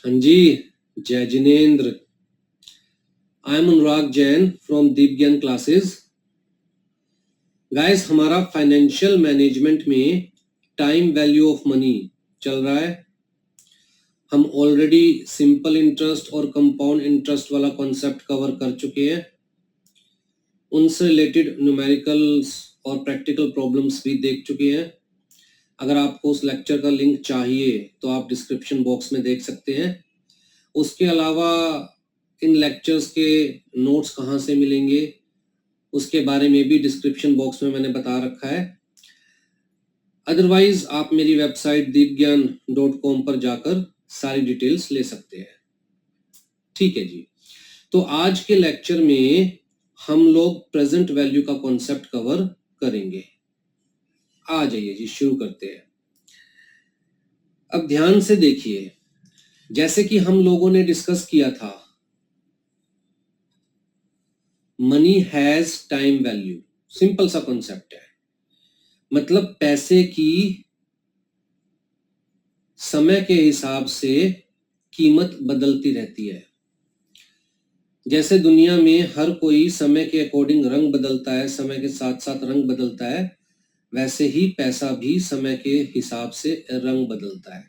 हाँ जी, जय जिनेन्द्र। I am Anurag Jain from Deep Gyan classes. Guys, हमारा फाइनेंशियल मैनेजमेंट में टाइम वैल्यू ऑफ मनी चल रहा है। हम ऑलरेडी सिंपल इंटरेस्ट और कंपाउंड इंटरेस्ट वाला कॉन्सेप्ट कवर कर चुके हैं। उनसे रिलेटेड न्यूमेरिकल्स और प्रैक्टिकल प्रॉब्लम्स भी देख चुके हैं। अगर आपको उस लेक्चर का लिंक चाहिए तो आप डिस्क्रिप्शन बॉक्स में देख सकते हैं। उसके अलावा इन लेक्चर्स के नोट्स कहाँ से मिलेंगे उसके बारे में भी डिस्क्रिप्शन बॉक्स में मैंने बता रखा है। अदरवाइज आप मेरी वेबसाइट deepgyan.com पर जाकर सारी डिटेल्स ले सकते हैं। ठीक है जी, तो आज के लेक्चर में हम लोग प्रेजेंट वैल्यू का कॉन्सेप्ट कवर करेंगे। आ जाइए जी, शुरू करते हैं। अब ध्यान से देखिए, जैसे कि हम लोगों ने डिस्कस किया था, money has time value. Simple सा कॉन्सेप्ट है, मतलब पैसे की समय के हिसाब से कीमत बदलती रहती है। जैसे दुनिया में हर कोई समय के अकॉर्डिंग रंग बदलता है, समय के साथ साथ रंग बदलता है, वैसे ही पैसा भी समय के हिसाब से रंग बदलता है।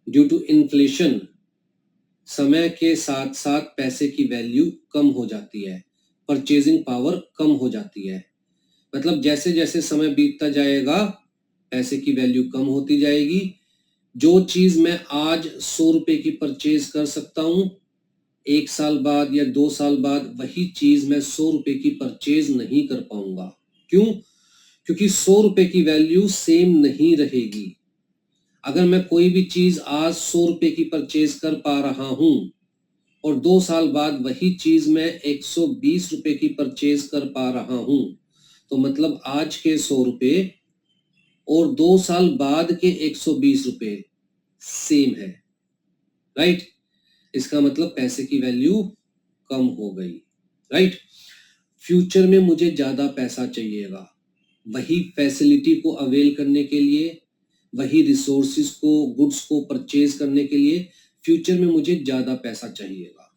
ड्यू टू इन्फ्लेशन समय के साथ साथ पैसे की वैल्यू कम हो जाती है, परचेजिंग पावर कम हो जाती है। मतलब जैसे जैसे समय बीतता जाएगा पैसे की वैल्यू कम होती जाएगी। जो चीज मैं आज 100 रुपए की परचेज कर सकता हूं, 1 साल बाद या 2 साल बाद वही चीज मैं 100 रुपए की परचेज नहीं कर पाऊंगा। क्यों? क्योंकि 100 रुपए की वैल्यू सेम नहीं रहेगी। अगर मैं कोई भी चीज आज 100 रुपए की परचेज कर पा रहा हूं और 2 साल बाद वही चीज मैं 120 रुपए की परचेज कर पा रहा हूं, तो मतलब आज के 100 रुपए और 2 साल बाद के 120 रुपए सेम है, राइट? इसका मतलब पैसे की वैल्यू कम हो गई, राइट? फ्यूचर में मुझे ज्यादा पैसा चाहिएगा, वही फैसिलिटी को अवेल करने के लिए, वही रिसोर्सेज को, गुड्स को परचेज करने के लिए फ्यूचर में मुझे ज्यादा पैसा चाहिएगा।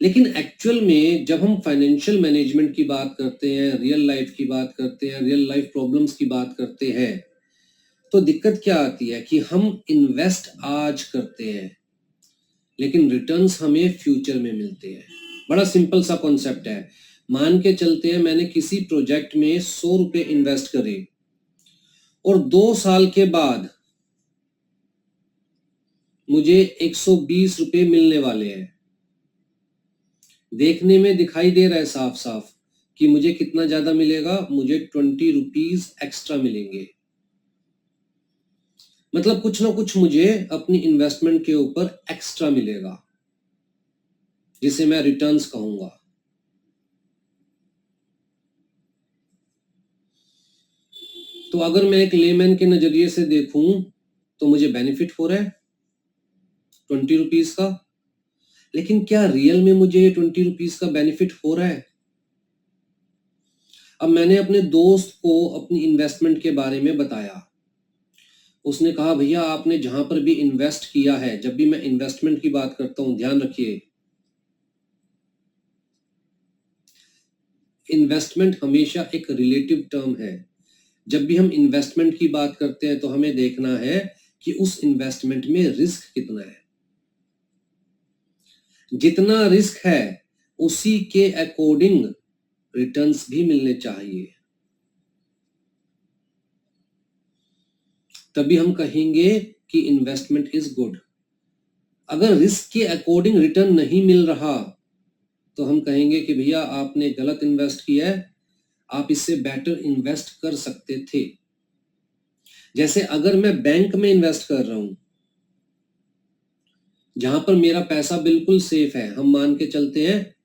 लेकिन एक्चुअल में जब हम फाइनेंशियल मैनेजमेंट की बात करते हैं, रियल लाइफ की बात करते हैं, रियल लाइफ प्रॉब्लम्स की बात करते हैं, तो दिक्कत क्या आती है कि हम इन्वेस्ट आज करते हैं लेकिन रिटर्न्स हमें फ्यूचर में मिलते हैं। बड़ा सिंपल सा कॉन्सेप्ट है। मान के चलते हैं मैंने किसी प्रोजेक्ट में 100 रुपए इन्वेस्ट करे और 2 साल के बाद मुझे 120 रुपए मिलने वाले हैं। देखने में दिखाई दे रहा है साफ साफ कि मुझे कितना ज्यादा मिलेगा, मुझे 20 रुपीज एक्स्ट्रा मिलेंगे। मतलब कुछ ना कुछ मुझे अपनी इन्वेस्टमेंट के ऊपर एक्स्ट्रा मिलेगा, जिसे मैं रिटर्न्स कहूंगा। तो अगर मैं एक लेमैन के नजरिए से देखूं तो मुझे बेनिफिट हो रहा है 20 रुपीज का। लेकिन क्या रियल में मुझे ये 20 रुपीज का बेनिफिट हो रहा है? अब मैंने अपने दोस्त को अपनी इन्वेस्टमेंट के बारे में बताया। उसने कहा, भैया आपने जहां पर भी इन्वेस्ट किया है, जब भी मैं इन्वेस्टमेंट की बात करता हूं ध्यान रखिए, इन्वेस्टमेंट हमेशा एक रिलेटिव टर्म है। जब भी हम इन्वेस्टमेंट की बात करते हैं तो हमें देखना है कि उस इन्वेस्टमेंट में रिस्क कितना है। जितना रिस्क है उसी के अकॉर्डिंग रिटर्न्स भी मिलने चाहिए, तभी हम कहेंगे कि इन्वेस्टमेंट इज गुड। अगर रिस्क के अकॉर्डिंग रिटर्न नहीं मिल रहा तो हम कहेंगे कि भैया आपने गलत इन्वेस्ट किया है, आप इससे बेटर इन्वेस्ट कर सकते थे। जैसे अगर मैं बैंक में इन्वेस्ट कर रहा हूं जहां पर मेरा पैसा बिल्कुल सेफ है, हम मान के चलते हैं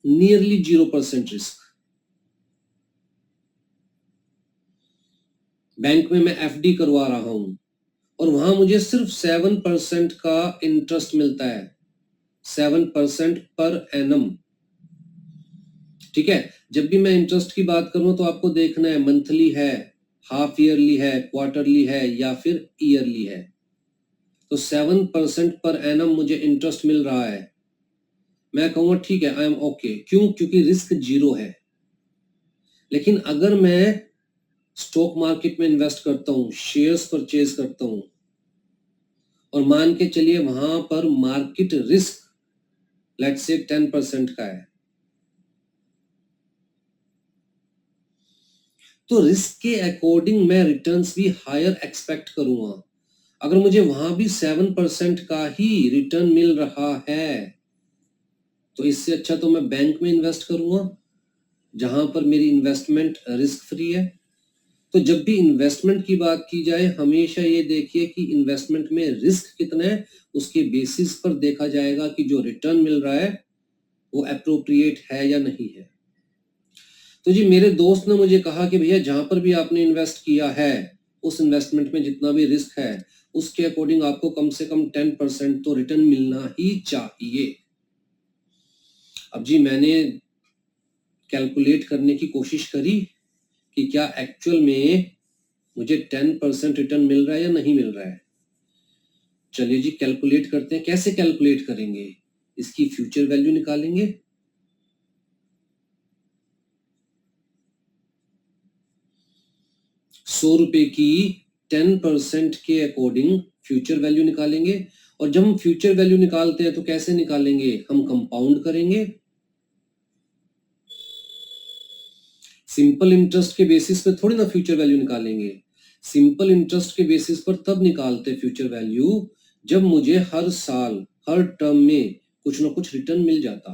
नियरली 0% रिस्क, बैंक में मैं एफडी करवा रहा हूं और वहां मुझे सिर्फ 7% का इंटरेस्ट मिलता है, 7% पर एनम। ठीक है, जब भी मैं इंटरेस्ट की बात करूं तो आपको देखना है मंथली है, हाफ ईयरली है, क्वार्टरली है या फिर ईयरली है। तो 7% पर एनम मुझे इंटरेस्ट मिल रहा है, मैं कहूँगा ठीक है, आई एम ओके। क्यों? क्योंकि रिस्क 0 है। लेकिन अगर मैं स्टॉक मार्केट में इन्वेस्ट करता हूँ, शेयर्स परचेज करता हूँ, और मान के चलिए वहां पर मार्केट रिस्क लेट्स से 10% का है, तो रिस्क के अकॉर्डिंग मैं रिटर्न्स भी हायर एक्सपेक्ट करूंगा। अगर मुझे वहां भी 7% का ही रिटर्न मिल रहा है, तो इससे अच्छा तो मैं बैंक में इन्वेस्ट करूंगा, जहां पर मेरी इन्वेस्टमेंट रिस्क फ्री है। तो जब भी इन्वेस्टमेंट की बात की जाए, हमेशा ये देखिए कि इन्वेस्टमेंट में रिस्क कितना है, उसके बेसिस पर देखा जाएगा कि जो रिटर्न मिल रहा है वो एप्रोप्रिएट है या नहीं है। तो जी मेरे दोस्त ने मुझे कहा कि भैया जहां पर भी आपने इन्वेस्ट किया है, उस इन्वेस्टमेंट में जितना भी रिस्क है, उसके अकॉर्डिंग आपको कम से कम 10% तो रिटर्न मिलना ही चाहिए। अब जी मैंने कैलकुलेट करने की कोशिश करी कि क्या एक्चुअल में मुझे 10% रिटर्न मिल रहा है या नहीं मिल रहा है। चलिए जी कैलकुलेट करते हैं। कैसे कैलकुलेट करेंगे? इसकी फ्यूचर वैल्यू निकालेंगे। ₹100 की 10% के अकॉर्डिंग फ्यूचर वैल्यू निकालेंगे। और जब हम फ्यूचर वैल्यू निकालते हैं तो कैसे निकालेंगे? हम कंपाउंड करेंगे। सिंपल इंटरेस्ट के बेसिस पे थोड़ी ना फ्यूचर वैल्यू निकालेंगे। सिंपल इंटरेस्ट के बेसिस पर तब निकालते फ्यूचर वैल्यू जब मुझे हर साल हर टर्म में कुछ ना कुछ रिटर्न मिल जाता।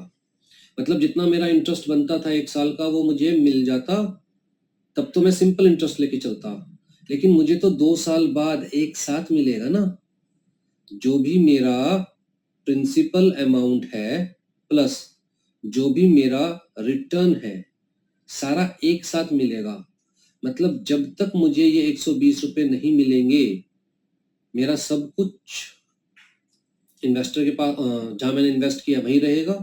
मतलब जितना मेरा इंटरेस्ट बनता था 1 साल का वो मुझे मिल जाता, तब तो मैं सिंपल इंटरेस्ट लेके चलता। लेकिन मुझे तो 2 साल बाद एक साथ मिलेगा ना। जो भी मेरा प्रिंसिपल अमाउंट है प्लस जो भी मेरा रिटर्न है, सारा एक साथ मिलेगा। मतलब जब तक मुझे ये 120 रुपए नहीं मिलेंगे, मेरा सब कुछ इन्वेस्टर के पास जहां मैंने इन्वेस्ट किया वहीं रहेगा।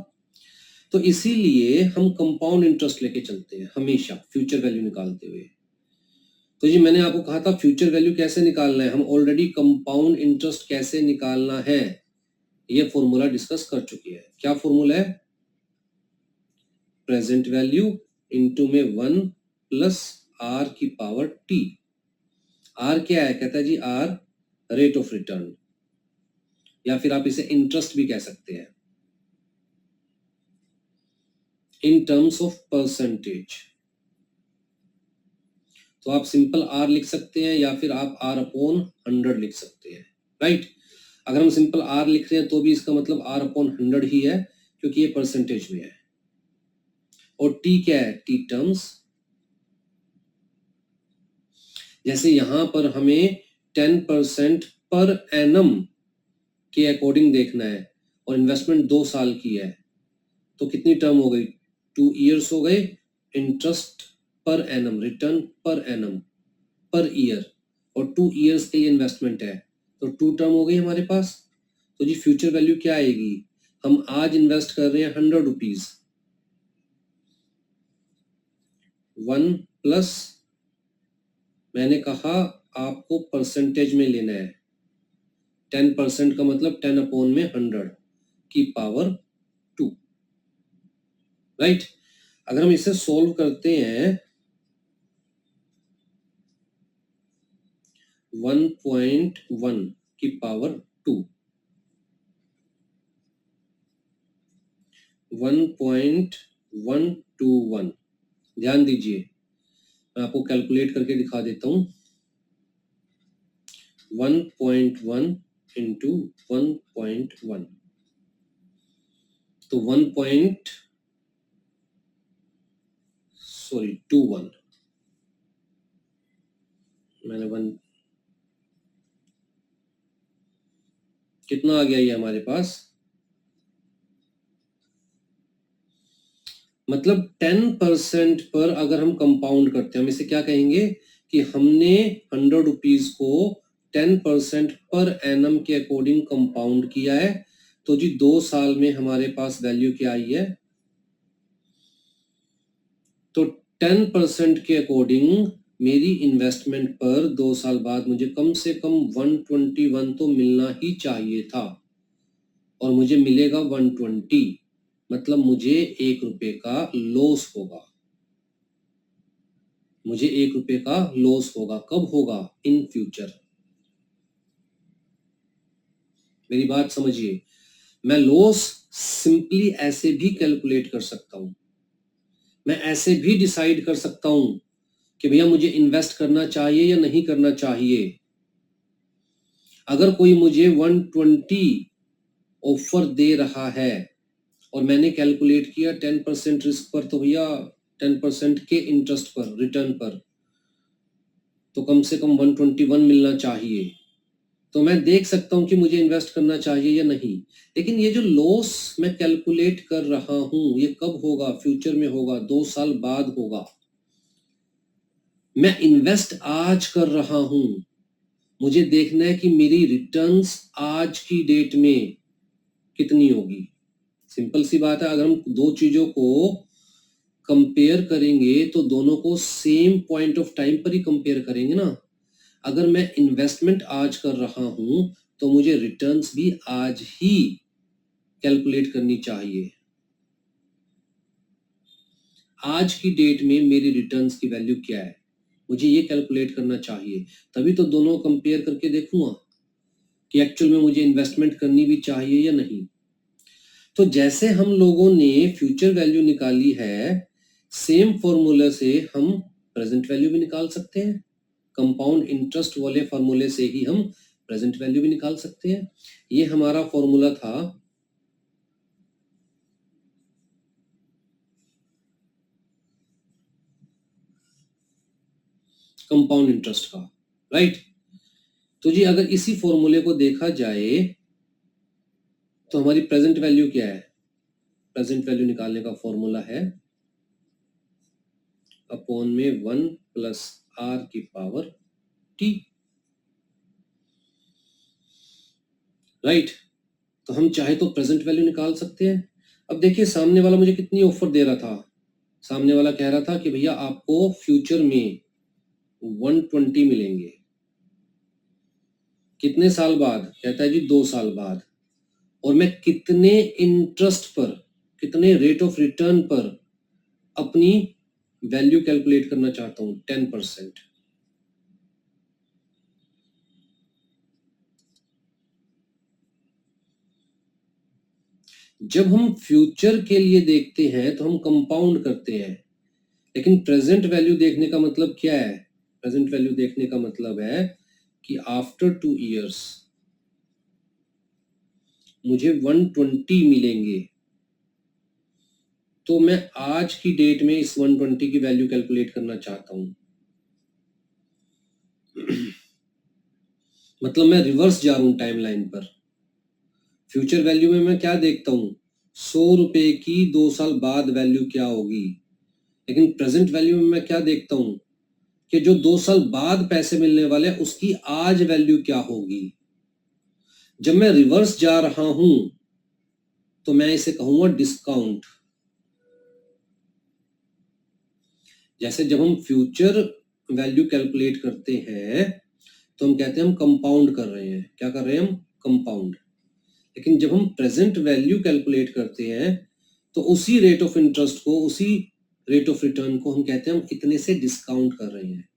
तो इसीलिए हम कंपाउंड इंटरेस्ट लेके चलते हैं हमेशा फ्यूचर वैल्यू निकालते हुए। तो जी मैंने आपको कहा था फ्यूचर वैल्यू कैसे निकालना है, हम ऑलरेडी कंपाउंड इंटरेस्ट कैसे निकालना है ये फॉर्मूला डिस्कस कर चुकी है। क्या फॉर्मूला है? प्रेजेंट वैल्यू इनटू में 1 प्लस आर की पावर टी। आर क्या है? कहता है जी आर रेट ऑफ रिटर्न, या फिर आप इसे इंटरेस्ट भी कह सकते हैं इन टर्म्स ऑफ परसेंटेज। तो आप सिंपल आर लिख सकते हैं या फिर आप आर अपॉन 100 लिख सकते हैं, राइट। अगर हम सिंपल आर लिख रहे हैं तो भी इसका मतलब आर अपॉन 100 ही है, क्योंकि ये परसेंटेज में है। और टी क्या है? T terms. जैसे यहां पर हमें 10% पर एनम के अकॉर्डिंग देखना है और इन्वेस्टमेंट 2 साल की है, तो कितनी टर्म हो गई? 2 ईयर्स हो गए। Interest per annum, return per annum per year, और 2 ईयर्स के लिए इन्वेस्टमेंट है, तो 2 टर्म हो गई हमारे पास। तो जी फ्यूचर वैल्यू क्या आएगी? हम आज इन्वेस्ट कर रहे हैं 100 रुपीज, 1 प्लस मैंने कहा आपको परसेंटेज में लेना है, 10% का मतलब 10 अपॉन में 100 की पावर 2, राइट। अगर हम इसे सोल्व करते हैं 1.1 की पावर 2, 1.121। ध्यान दीजिए मैं आपको कैलकुलेट करके दिखा देता हूं। 1.1 इंटू 1.1, तो 21 मैंने 1 कितना आ गया ये हमारे पास? मतलब 10% पर अगर हम कंपाउंड करते हैं, हम इसे क्या कहेंगे कि हमने 100 रुपीज को 10% पर एनम के अकॉर्डिंग कंपाउंड किया है। तो जी 2 साल में हमारे पास वैल्यू क्या आई है? तो 10% के अकॉर्डिंग मेरी इन्वेस्टमेंट पर 2 साल बाद मुझे कम से कम 121 तो मिलना ही चाहिए था और मुझे मिलेगा 120, मतलब मुझे 1 रुपए का लॉस होगा। मुझे 1 रुपए का लॉस होगा। कब होगा? In future. मेरी बात समझिए, मैं लॉस सिंपली ऐसे भी कैलकुलेट कर सकता हूं। मैं ऐसे भी डिसाइड कर सकता हूं कि भैया मुझे इन्वेस्ट करना चाहिए या नहीं करना चाहिए। अगर कोई मुझे 120 ऑफर दे रहा है और मैंने कैलकुलेट किया 10% रिस्क पर, तो भैया 10% के इंटरेस्ट पर, रिटर्न पर, तो कम से कम 121 मिलना चाहिए। तो मैं देख सकता हूं कि मुझे इन्वेस्ट करना चाहिए या नहीं। लेकिन ये जो लॉस मैं कैलकुलेट कर रहा हूं, ये कब होगा? फ्यूचर में होगा, 2 साल बाद होगा। मैं इन्वेस्ट आज कर रहा हूं, मुझे देखना है कि मेरी रिटर्न्स आज की डेट में कितनी होगी। सिंपल सी बात है, अगर हम दो चीजों को कंपेयर करेंगे तो दोनों को सेम पॉइंट ऑफ टाइम पर ही कंपेयर करेंगे ना। अगर मैं इन्वेस्टमेंट आज कर रहा हूं तो मुझे रिटर्न्स भी आज ही कैलकुलेट करनी चाहिए। आज की डेट में मेरी रिटर्न्स की वैल्यू क्या है, मुझे ये कैलकुलेट करना चाहिए। तभी तो दोनों कंपेयर करके देखूंगा कि एक्चुअल में मुझे इन्वेस्टमेंट करनी भी चाहिए या नहीं। तो जैसे हम लोगों ने फ्यूचर वैल्यू निकाली है, सेम फॉर्मूले से हम प्रेजेंट वैल्यू भी निकाल सकते हैं। कंपाउंड इंटरेस्ट वाले फॉर्मूले से ही हम प्रेजेंट वैल्यू भी निकाल सकते हैं। ये हमारा फॉर्मूला था कंपाउंड इंटरेस्ट का, राइट। तो जी अगर इसी फॉर्मूले को देखा जाए तो हमारी प्रेजेंट वैल्यू क्या है? प्रेजेंट वैल्यू निकालने का फॉर्मूला है अपॉन में 1 प्लस आर की पावर टी, राइट। तो हम चाहे तो प्रेजेंट वैल्यू निकाल सकते हैं। अब देखिए सामने वाला मुझे कितनी ऑफर दे रहा था। सामने वाला कह रहा था कि भैया आपको फ्यूचर में 120 मिलेंगे। कितने साल बाद? कहता है जी 2 साल बाद। और मैं कितने इंटरेस्ट पर, कितने रेट ऑफ रिटर्न पर अपनी वैल्यू कैलकुलेट करना चाहता हूं? 10%। जब हम फ्यूचर के लिए देखते हैं तो हम कंपाउंड करते हैं, लेकिन प्रेजेंट वैल्यू देखने का मतलब क्या है? प्रेजेंट वैल्यू देखने का मतलब है कि आफ्टर 2 इयर्स मुझे 120 मिलेंगे, तो मैं आज की डेट में इस 120 की वैल्यू कैलकुलेट करना चाहता हूं। मतलब मैं रिवर्स जा रहा हूं टाइमलाइन पर। फ्यूचर वैल्यू में मैं क्या देखता हूं? 100 रुपए की 2 साल बाद वैल्यू क्या होगी। लेकिन प्रेजेंट वैल्यू में मैं क्या देखता हूं कि जो 2 साल बाद पैसे मिलने वाले हैं उसकी आज वैल्यू क्या होगी। जब मैं रिवर्स जा रहा हूं तो मैं इसे कहूंगा डिस्काउंट। जैसे जब हम फ्यूचर वैल्यू कैलकुलेट करते हैं तो हम कहते हैं हम कंपाउंड कर रहे हैं। क्या कर रहे हैं हम? कंपाउंड। लेकिन जब हम प्रेजेंट वैल्यू कैलकुलेट करते हैं तो उसी रेट ऑफ इंटरेस्ट को, उसी रेट ऑफ रिटर्न को हम कहते हैं हम इतने से डिस्काउंट कर रहे हैं।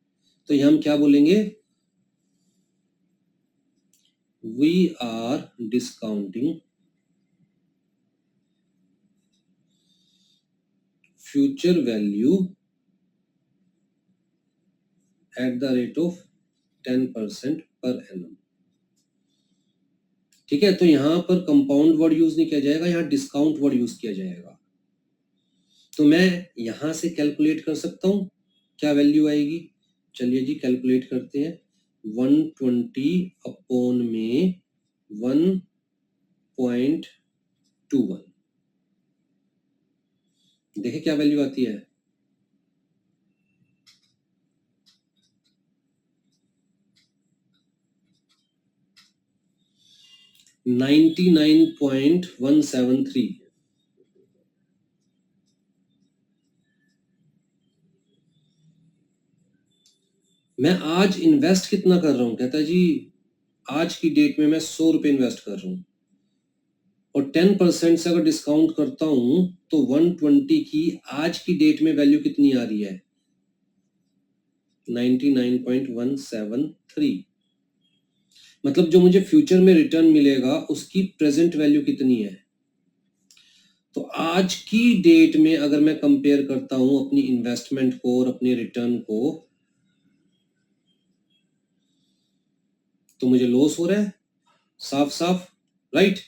तो यहां हम क्या बोलेंगे? We are discounting future value at the rate of 10% per annum. ठीक है, तो यहां पर कंपाउंड वर्ड यूज नहीं किया जाएगा, यहां डिस्काउंट वर्ड यूज किया जाएगा। तो मैं यहां से कैलकुलेट कर सकता हूं क्या वैल्यू आएगी। चलिए जी कैलकुलेट करते हैं। 120 अपॉन में 1.21, देखिए क्या वैल्यू आती है। 99.173। मैं आज इन्वेस्ट कितना कर रहा हूं, कहता है जी आज की डेट में मैं 100 रुपए इन्वेस्ट कर रहा हूं और 10% से अगर डिस्काउंट करता हूं तो 120 की आज की डेट में वैल्यू कितनी आ रही है, 99.173। मतलब जो मुझे फ्यूचर में रिटर्न मिलेगा उसकी प्रेजेंट वैल्यू कितनी है। तो आज की डेट में अगर मैं कंपेयर करता हूं अपनी इन्वेस्टमेंट को और अपने रिटर्न को, तो मुझे लॉस हो रहा है साफ साफ, राइट।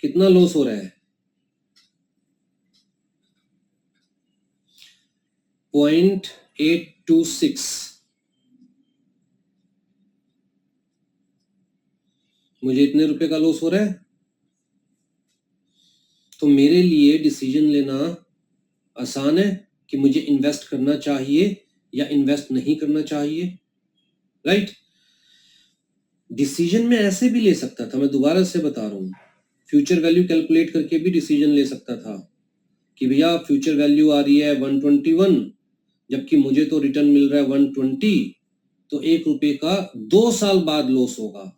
कितना लॉस हो रहा है, 0.826। मुझे इतने रुपए का लॉस हो रहा है। तो मेरे लिए डिसीजन लेना आसान है कि मुझे इन्वेस्ट करना चाहिए या इन्वेस्ट नहीं करना चाहिए, राइट। डिसीजन में ऐसे भी ले सकता था, मैं दोबारा से बता रहा हूं, फ्यूचर वैल्यू कैलकुलेट करके भी डिसीजन ले सकता था कि भैया फ्यूचर वैल्यू आ रही है 121 जबकि मुझे तो रिटर्न मिल रहा है 120, तो 1 रुपए का 2 साल बाद लॉस होगा।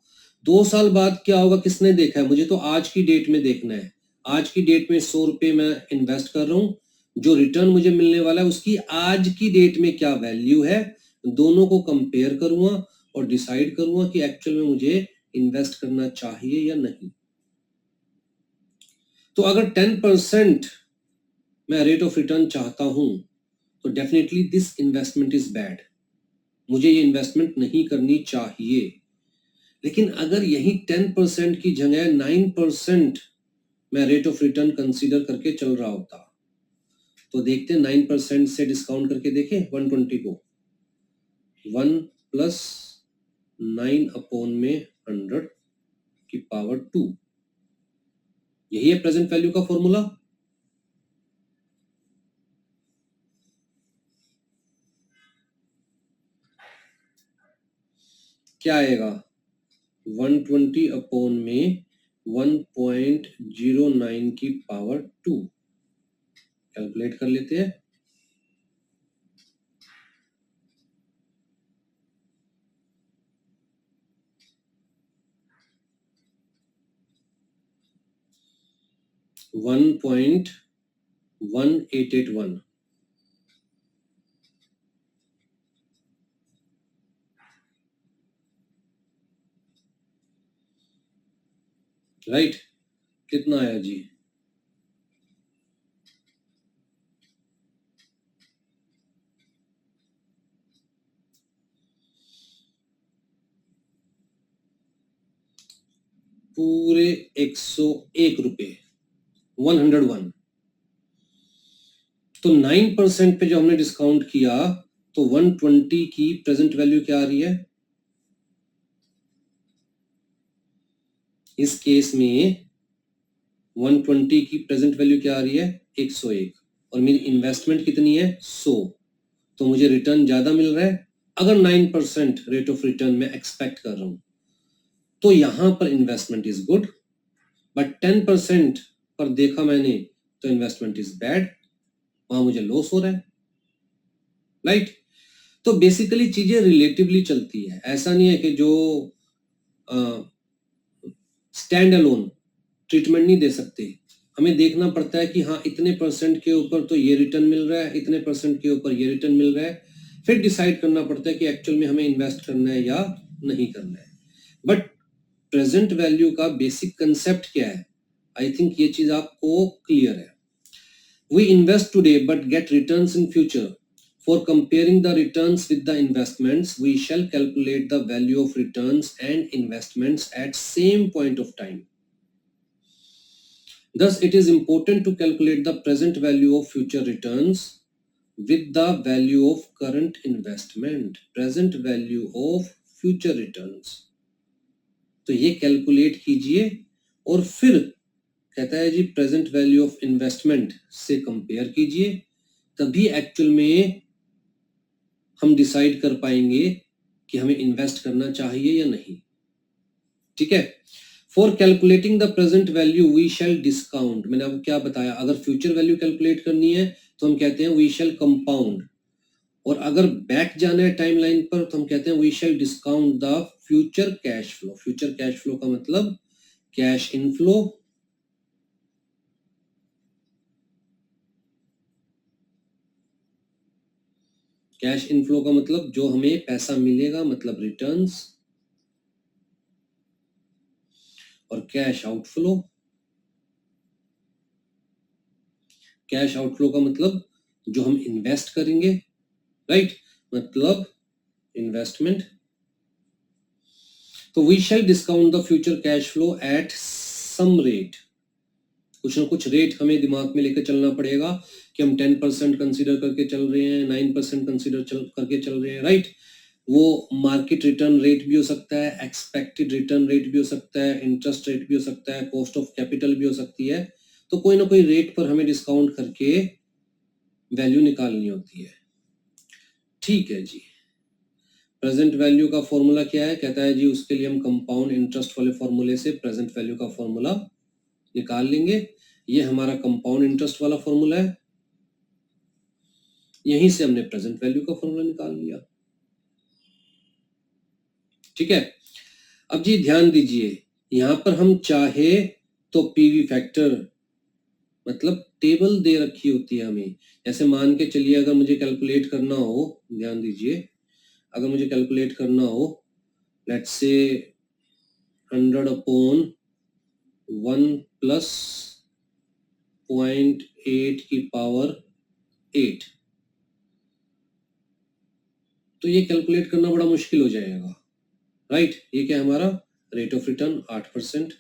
2 साल बाद क्या होगा किसने देखा है, मुझे तो आज की डेट में देखना है। आज की डेट में 100 रुपए मैं इन्वेस्ट कर रहा हूं, जो रिटर्न मुझे मिलने वाला है उसकी आज की डेट में क्या वैल्यू है, दोनों को कंपेयर करूंगा और डिसाइड करूंगा कि एक्चुअल में मुझे इन्वेस्ट करना चाहिए या नहीं। तो अगर 10% मैं रेट ऑफ रिटर्न चाहता हूं तो definitely this investment is bad, मुझे ये इन्वेस्टमेंट नहीं करनी चाहिए। लेकिन अगर यही 10% की जगह 9% मैं रेट ऑफ रिटर्न कंसीडर करके चल रहा होता, तो देखते हैं 9% से डिस्काउंट करके देखें 120 को, 1 प्लस 9 अपॉन में 100 की पावर 2, यही है प्रेजेंट वैल्यू का फॉर्मूला। क्या आएगा, 120 अपॉन में 1.09 की पावर 2, कैलकुलेट कर लेते हैं। One point 1881, right. कितना आया जी, पूरे 101 रुपए, 101। तो 9% पे जो हमने डिस्काउंट किया तो 120 की प्रेजेंट वैल्यू क्या आ रही है, इस केस में 120 की प्रेजेंट वैल्यू क्या आ रही है, 101, और मेरी इन्वेस्टमेंट कितनी है 100, तो मुझे रिटर्न ज्यादा मिल रहा है। अगर 9% रेट ऑफ रिटर्न में एक्सपेक्ट कर रहा हूं तो यहां पर इन्वेस्टमेंट इज गुड, बट 10% पर देखा मैंने तो इन्वेस्टमेंट इज बैड, वहां मुझे लॉस हो रहा है, राइट। तो बेसिकली चीजें रिलेटिवली चलती है, ऐसा नहीं है कि जो स्टैंड अलोन ट्रीटमेंट नहीं दे सकते, हमें देखना पड़ता है कि हाँ इतने परसेंट के ऊपर तो ये रिटर्न मिल रहा है, इतने परसेंट के ऊपर ये रिटर्न मिल रहा है, फिर डिसाइड करना पड़ता है कि एक्चुअल में हमें इन्वेस्ट करना है या नहीं करना है। बट प्रेजेंट वैल्यू का बेसिक कंसेप्ट क्या है, आई थिंक ये चीज आपको क्लियर है। We invest today but get returns in future. For comparing the returns with the investments, we shall calculate the value of returns and investments at same point of time. Thus, it is important to calculate the present value of future returns with the value of current investment. Present value of future returns. तो ये calculate कीजिए और फिर कहता है जी present value of investment से compare कीजिए, तभी एक्चुअल में हम डिसाइड कर पाएंगे कि हमें इन्वेस्ट करना चाहिए या नहीं, ठीक है। For calculating the present value we shall discount, मैंने आपको क्या बताया, अगर फ्यूचर वैल्यू कैलकुलेट करनी है तो हम कहते हैं वी शैल कंपाउंड, और अगर बैक जाना है टाइमलाइन पर तो हम कहते हैं we shall discount the future cash flow. Future cash flow का मतलब कैश इनफ्लो कैश इनफ्लो का मतलब जो हमें पैसा मिलेगा, मतलब रिटर्न्स, और कैश आउटफ्लो, कैश आउटफ्लो का मतलब जो हम इन्वेस्ट करेंगे, राइट, मतलब इन्वेस्टमेंट। तो we shall discount the future cash flow at some rate. कुछ ना कुछ रेट हमें दिमाग में लेकर चलना पड़ेगा कि हम 10% कंसीडर करके चल रहे हैं, 9% कंसीडर करके चल रहे हैं, राइट। वो मार्केट रिटर्न रेट भी हो सकता है, एक्सपेक्टेड रिटर्न रेट भी हो सकता है, इंटरेस्ट रेट भी हो सकता है, कॉस्ट ऑफ कैपिटल भी हो सकती है। तो कोई ना कोई रेट पर हमें डिस्काउंट करके वैल्यू निकालनी होती है। ठीक है जी। प्रेजेंट वैल्यू का फॉर्मूला क्या है? कहता है जी उसके लिए हम कंपाउंड इंटरेस्ट वाले फॉर्मूले से प्रेजेंट वैल्यू का फॉर्मूला निकाल लेंगे। ये हमारा कंपाउंड इंटरेस्ट वाला फॉर्मूला है, यहीं से हमने प्रेजेंट वैल्यू का फॉर्मूला निकाल लिया। ठीक है। अब जी ध्यान दीजिए, यहां पर हम चाहे तो पीवी फैक्टर, मतलब टेबल दे रखी होती है हमें। जैसे मान के चलिए अगर मुझे कैलकुलेट करना हो, ध्यान दीजिए, अगर मुझे कैलकुलेट करना हो लेट्स से 100 अपॉन 1 प्लस 0.8 की पावर 8, तो ये कैलकुलेट करना बड़ा मुश्किल हो जाएगा, राइट। ये क्या हमारा रेट ऑफ रिटर्न 8%,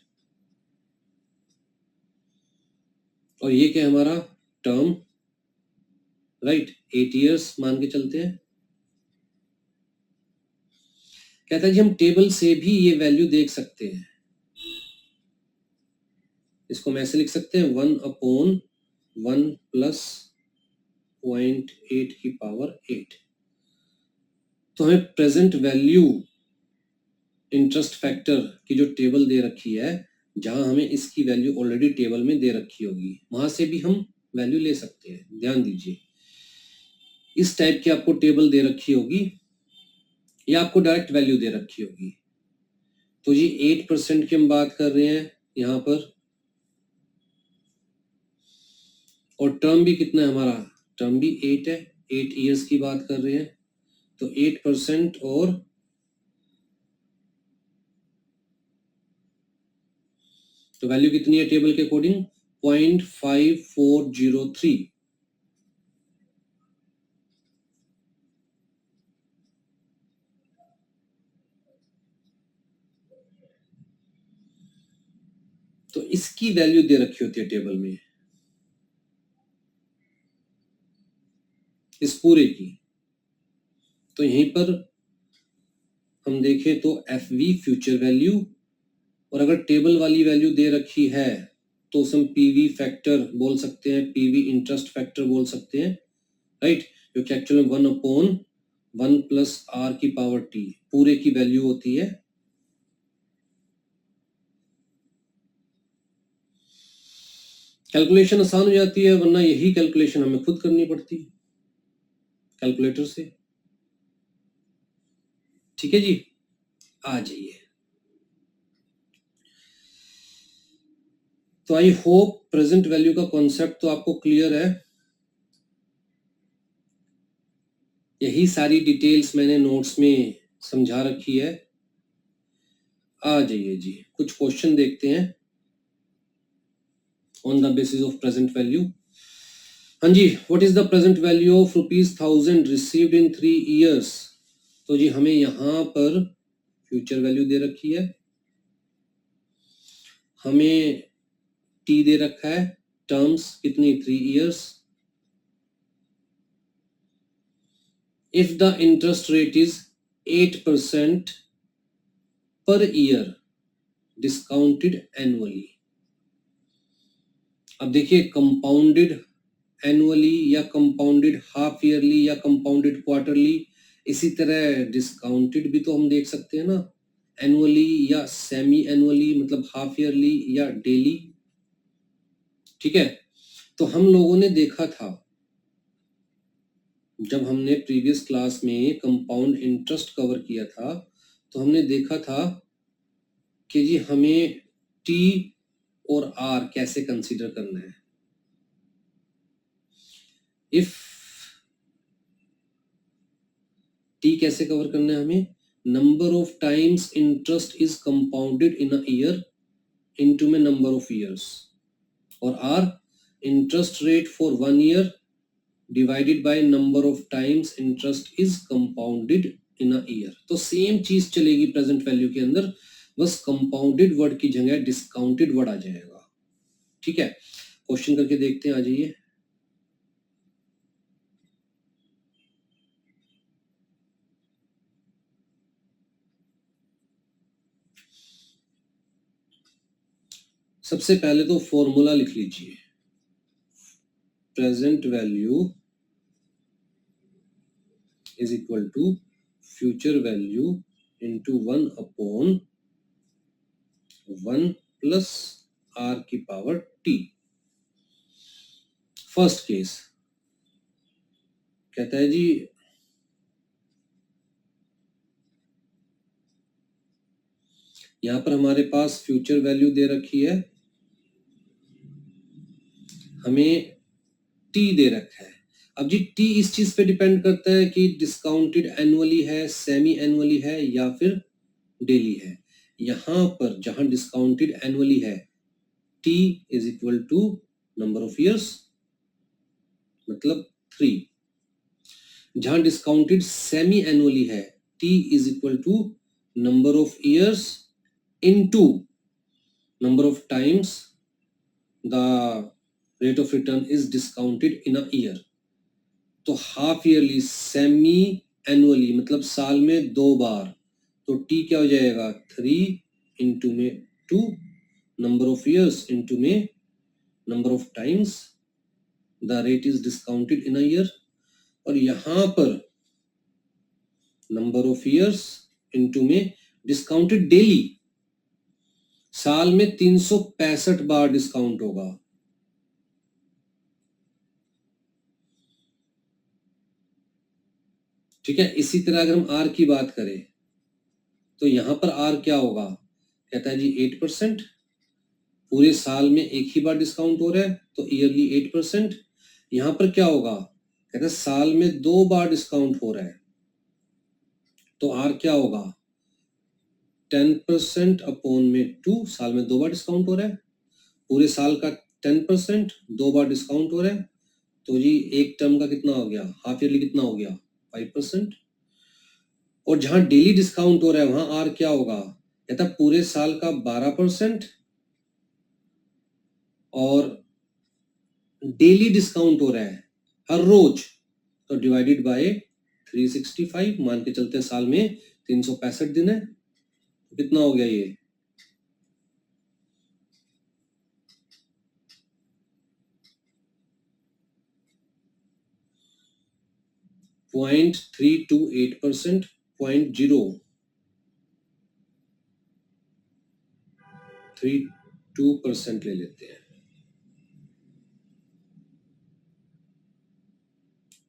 और ये क्या हमारा टर्म, राइट, 8 ईयर्स मान के चलते हैं। कहता है जी हम टेबल से भी ये वैल्यू देख सकते हैं। इसको हम ऐसे लिख सकते हैं 1 अपॉन 1 प्लस 0.8 की पावर 8। तो हमें प्रेजेंट वैल्यू इंटरेस्ट फैक्टर की जो टेबल दे रखी है, जहां हमें इसकी वैल्यू ऑलरेडी टेबल में दे रखी होगी, वहां से भी हम वैल्यू ले सकते हैं। ध्यान दीजिए, इस टाइप की आपको टेबल दे रखी होगी या आपको डायरेक्ट वैल्यू दे रखी होगी। तो जी 8% की हम बात कर रहे हैं यहां पर, और टर्म भी कितना है हमारा, टर्म भी 8 है, 8 ईयर्स की बात कर रहे हैं। तो 8% और तो वैल्यू कितनी है टेबल के अकॉर्डिंग, 0.5403। तो इसकी वैल्यू दे रखी होती है टेबल में, इस पूरे की। तो यहीं पर हम देखें तो एफ वी फ्यूचर वैल्यू, और अगर टेबल वाली वैल्यू दे रखी है तो उसे हम पीवी फैक्टर बोल सकते हैं, पीवी इंटरेस्ट फैक्टर बोल सकते हैं, राइट, जो कि एक्चुअली 1 अपॉन 1 प्लस आर की पावर टी पूरे की वैल्यू होती है। कैलकुलेशन आसान हो जाती है, वरना यही कैलकुलेशन हमें खुद करनी पड़ती है कैलकुलेटर से। ठीक है जी, आ जाइए। तो आई होप प्रेजेंट वैल्यू का कॉन्सेप्ट तो आपको क्लियर है। यही सारी डिटेल्स मैंने नोट्स में समझा रखी है। आ जाइए जी, कुछ क्वेश्चन देखते हैं on the basis of present value. हाँ जी, what is the present value of ₹1000 received in 3 years. तो जी हमें यहाँ पर फ्यूचर वैल्यू दे रखी है, हमें टी दे रखा है, टर्म्स कितनी 3 years. If the interest rate is 8% per year discounted annually. अब देखिए कंपाउंडेड एनुअली या कंपाउंडेड हाफ ईयरली या कंपाउंडेड क्वार्टरली, इसी तरह डिस्काउंटेड भी तो हम देख सकते हैं ना, एनुअली या सेमी एनुअली, मतलब हाफ ईयरली या डेली। ठीक है, तो हम लोगों ने देखा था जब हमने प्रीवियस क्लास में कंपाउंड इंटरेस्ट कवर किया था तो हमने देखा था कि जी हमें टी और आर कैसे कंसीडर करना है। इफ टी कैसे कवर करना है हमें, number of times interest is compounded in a year into में नंबर ऑफ ईयर्स, और R interest rate for 1 year divided by number of times interest is compounded in a year. तो same चीज चलेगी present value के अंदर, बस compounded word की जगह डिस्काउंटेड वर्ड आ जाएगा। ठीक है, क्वेश्चन करके देखते हैं, आ जाइए। सबसे पहले तो फॉर्मूला लिख लीजिए, present value is equal to future value into 1/1 plus are की पावर टी। फर्स्ट केस कहता है जी यहां पर हमारे पास फ्यूचर वैल्यू दे रखी है, हमें टी दे रखा है। अब जी टी इस चीज पे डिपेंड करता है कि डिस्काउंटेड एनुअली है, सेमी एनुअली है या फिर डेली है। यहां पर जहां डिस्काउंटेड एनुअली है T is equal to number of years मतलब 3। जहां डिस्काउंटेड सेमी एनुअली है T is equal to number of years into number of times the rate of return is discounted in a year. तो half yearly semi annually मतलब साल में 2 बार, तो T क्या हो जाएगा 3 इंटू में 2 नंबर ऑफ ईयर्स इंटू में number of times the rate is discounted in a year, और यहां पर नंबर ऑफ ईयर्स इंटू में डिस्काउंटेड डेली, साल में 365 बार डिस्काउंट होगा। ठीक है, इसी तरह अगर हम आर की बात करें तो यहां पर आर क्या होगा, कहता है जी 8%, पूरे साल में एक ही बार डिस्काउंट हो रहा है तो ईयरली 8%। यहां पर क्या होगा, कहता है साल में 2 बार डिस्काउंट हो रहा है तो आर क्या होगा 10% अपॉन में 2, साल में 2 बार डिस्काउंट हो रहा है, पूरे साल का 10%, 2 बार डिस्काउंट हो रहा है, तो जी एक टर्म का कितना हो गया, हाफ ईयरली कितना हो गया 5%। और जहां डेली डिस्काउंट हो रहा है वहां आर क्या होगा, कहता पूरे साल का 12% और डेली डिस्काउंट हो रहा है हर रोज, तो डिवाइडेड बाय 365, मान के चलते हैं साल में 365 दिन है, तो कितना हो गया ये 0.328%, 0.32% ले लेते हैं।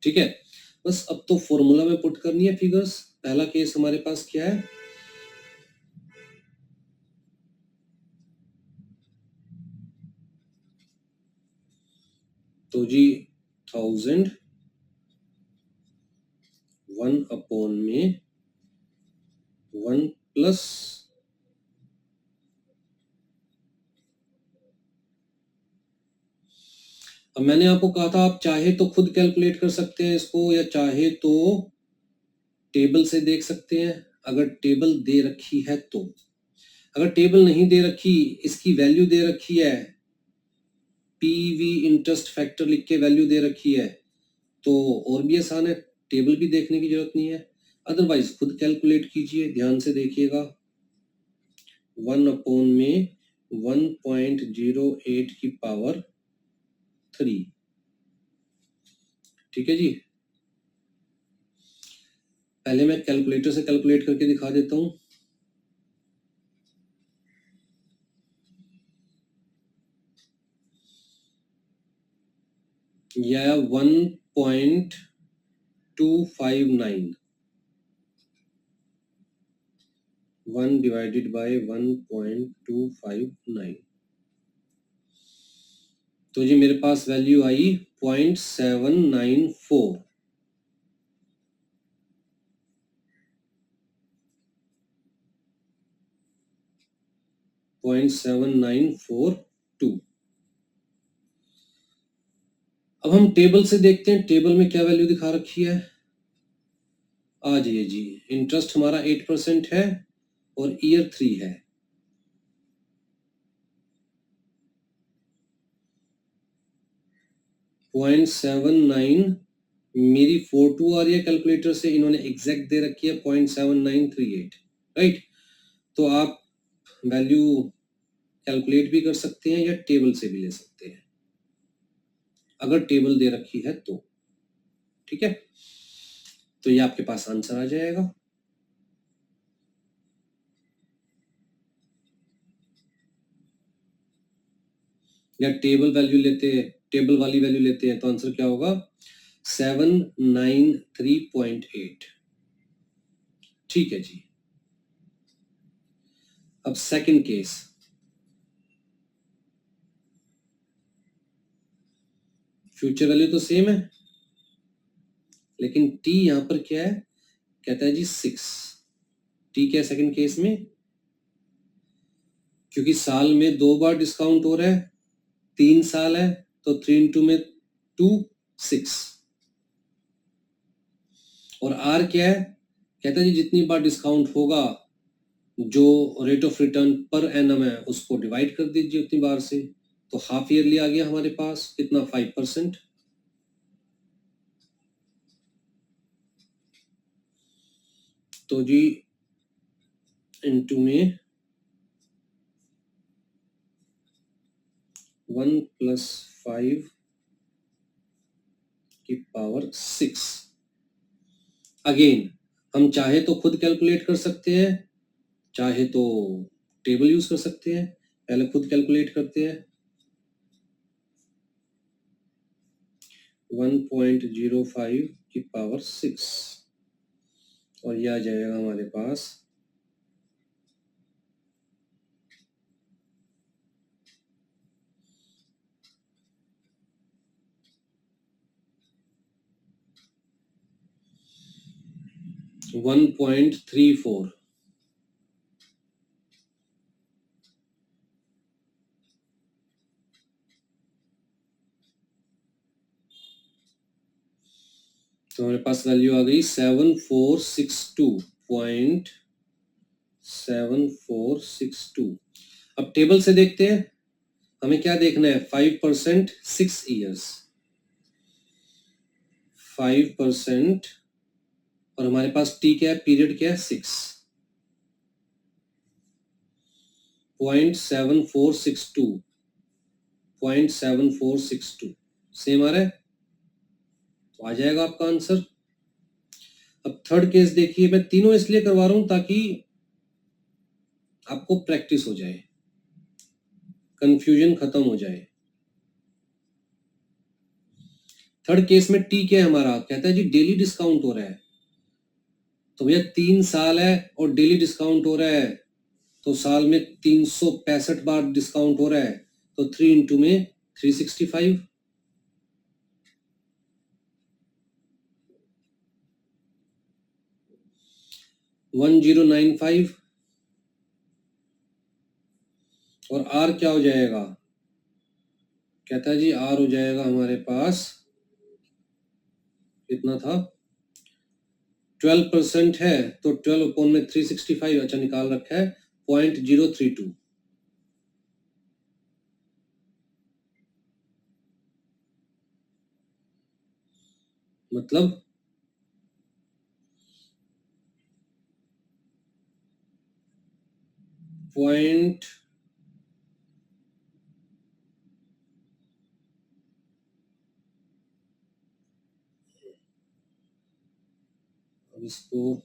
ठीक है, बस अब तो फॉर्मूला में पुट करनी है फिगर्स। पहला केस हमारे पास क्या है, तो जी 1000 1/में 1 प्लस अब मैंने आपको कहा था आप चाहे तो खुद कैलकुलेट कर सकते हैं इसको, या चाहे तो टेबल से देख सकते हैं अगर टेबल दे रखी है तो। अगर टेबल नहीं दे रखी, इसकी वैल्यू दे रखी है, पीवी इंटरेस्ट फैक्टर लिख के वैल्यू दे रखी है, तो और भी आसान है, टेबल भी देखने की जरूरत नहीं है। अदरवाइज खुद कैलकुलेट कीजिए, ध्यान से देखिएगा। 1/में 1.08 की पावर 3। ठीक है जी, पहले मैं कैलकुलेटर से कैलकुलेट करके दिखा देता हूं। यह 1.08 1.259 1 डिवाइडेड बाय 1.259, तो जी मेरे पास वैल्यू आई 0.794। अब हम टेबल से देखते हैं, टेबल में क्या वैल्यू दिखा रखी है। आ जाइए जी, इंटरेस्ट हमारा 8% है और ईयर 3 है। पॉइंट 7.9 मेरी 42 आ रही है कैलकुलेटर से, इन्होंने एग्जैक्ट दे रखी है 0.7938, राइट। तो आप वैल्यू कैलकुलेट भी कर सकते हैं या टेबल से भी ले सकते हैं, अगर टेबल दे रखी है तो, ठीक है। तो ये आपके पास आंसर आ जाएगा। या टेबल वैल्यू लेते हैं, टेबल वाली वैल्यू लेते हैं, तो आंसर क्या होगा 793.8। ठीक है जी। अब सेकंड केस, फ्यूचर वैल्यू तो सेम है, लेकिन टी यहां पर क्या है, कहता है जी 6। टी क्या है सेकंड केस में, क्योंकि साल में 2 बार डिस्काउंट हो रहा है, 3 साल है, तो 3 इंटू में 2 6। और आर क्या है, कहता है जी जितनी बार डिस्काउंट होगा, जो rate of return per annum है उसको डिवाइड कर दीजिए उतनी बार से। तो हाफ ईयरली आ गया हमारे पास कितना, 5%। तो जी इंटू में 1 + 5 की पावर 6। अगेन हम चाहे तो खुद कैलकुलेट कर सकते हैं, चाहे तो टेबल यूज कर सकते हैं। पहले खुद कैलकुलेट करते हैं। 1.05 की पावर 6 और यह आ जाएगा हमारे पास 1.34। तो हमारे पास वैल्यू आ गई 7462.7462। अब टेबल से देखते हैं, हमें क्या देखना है, 5% 6 ईयर्स, 5%, और हमारे पास टी क्या है, पीरियड क्या है 6। 0.7462, 0.7462 सेम आ रहा है, तो आ जाएगा आपका आंसर। अब थर्ड केस देखिए, मैं तीनों इसलिए करवा रहा हूं ताकि आपको प्रैक्टिस हो जाए, कंफ्यूजन खत्म हो जाए। थर्ड केस में टी क्या है हमारा, कहता है जी डेली डिस्काउंट हो रहा है। तो भैया 3 साल है और डेली डिस्काउंट हो रहा है, तो साल में 365 बार डिस्काउंट हो रहा है, तो 3 इंटू में 365। 1095। और आर क्या हो जाएगा, कहता है जी आर हो जाएगा हमारे पास, कितना था, 12% है, तो 12 अपॉन में 365, अच्छा निकाल रखा है 0.032। मतलब पॉइंट, अब इसको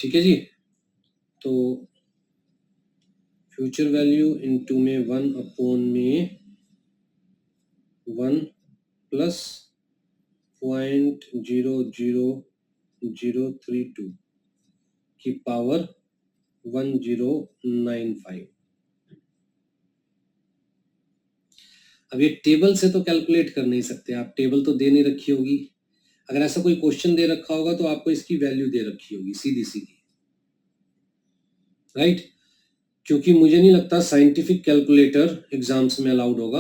ठीक है जी। तो फ्यूचर वैल्यू इनटू में 1 अपॉन में 1 प्लस 0.00032 की पावर 1095। अब ये टेबल से तो कैलकुलेट कर नहीं सकते आप, टेबल तो दे नहीं रखी होगी। अगर ऐसा कोई क्वेश्चन दे रखा होगा तो आपको इसकी वैल्यू दे रखी होगी सीधी सीधी, राइट। क्योंकि मुझे नहीं लगता साइंटिफिक कैलकुलेटर एग्जाम्स में अलाउड होगा।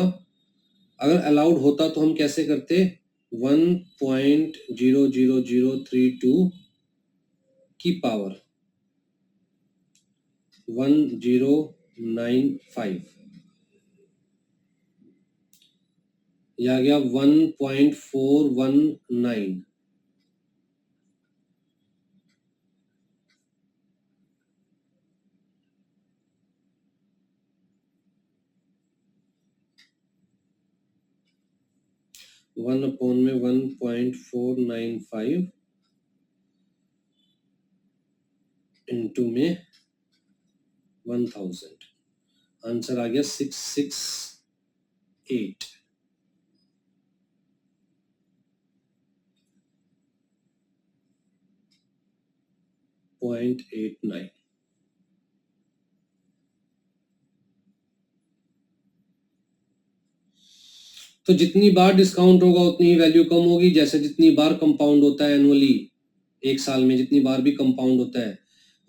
अगर अलाउड होता तो हम कैसे करते, 1.00032 की पावर 1095, या गया 1.419। 1 अपॉन में 1.495 इंटू में 1000, आंसर आ गया 668.89। तो जितनी बार डिस्काउंट होगा उतनी ही वैल्यू कम होगी। जैसे जितनी बार कंपाउंड होता है एनुअली, एक साल में जितनी बार भी कंपाउंड होता है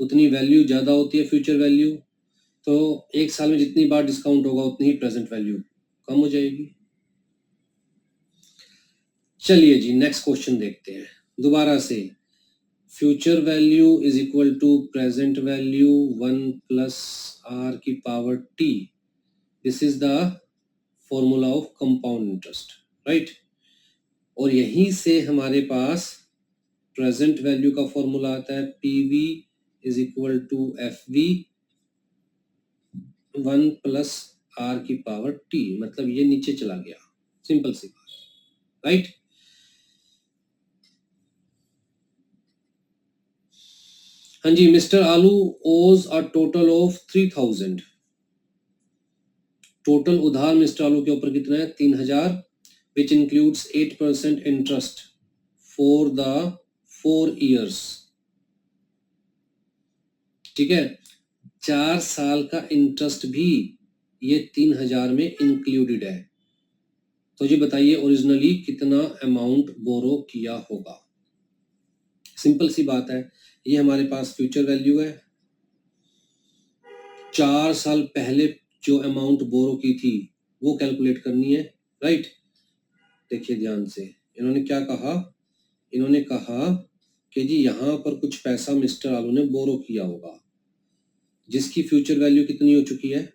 उतनी वैल्यू ज्यादा होती है फ्यूचर वैल्यू। तो एक साल में जितनी बार डिस्काउंट होगा उतनी ही प्रेजेंट वैल्यू कम हो जाएगी। चलिए जी नेक्स्ट क्वेश्चन देखते हैं दोबारा से। Future value is equal to present value 1 plus are की power t. This is the formula of compound interest, right. और यहीं से हमारे पास प्रेजेंट वैल्यू का फॉर्मूला आता है, PV is equal to F V 1 plus are की पावर टी। मतलब ये नीचे चला गया, सिंपल सी बात, राइट। हाँ जी, मिस्टर आलू ओज अ टोटल ऑफ 3000। टोटल उधार मिस्टर आलू के ऊपर कितना है, 3000, which includes 8% interest for the 4 years। ठीक है, 4 साल का इंटरेस्ट भी ये 3000 में इंक्लूडेड है। तो जी बताइए ओरिजिनली कितना अमाउंट बोरो किया होगा। सिंपल सी बात है, ये हमारे पास फ्यूचर वैल्यू है। 4 साल पहले जो अमाउंट बोरो की थी वो कैलकुलेट करनी है, राइट। देखिए ध्यान से, इन्होंने क्या कहा, इन्होंने कहा कि जी यहाँ पर कुछ पैसा मिस्टर आलू ने बोरो किया होगा जिसकी फ्यूचर वैल्यू कितनी हो चुकी है,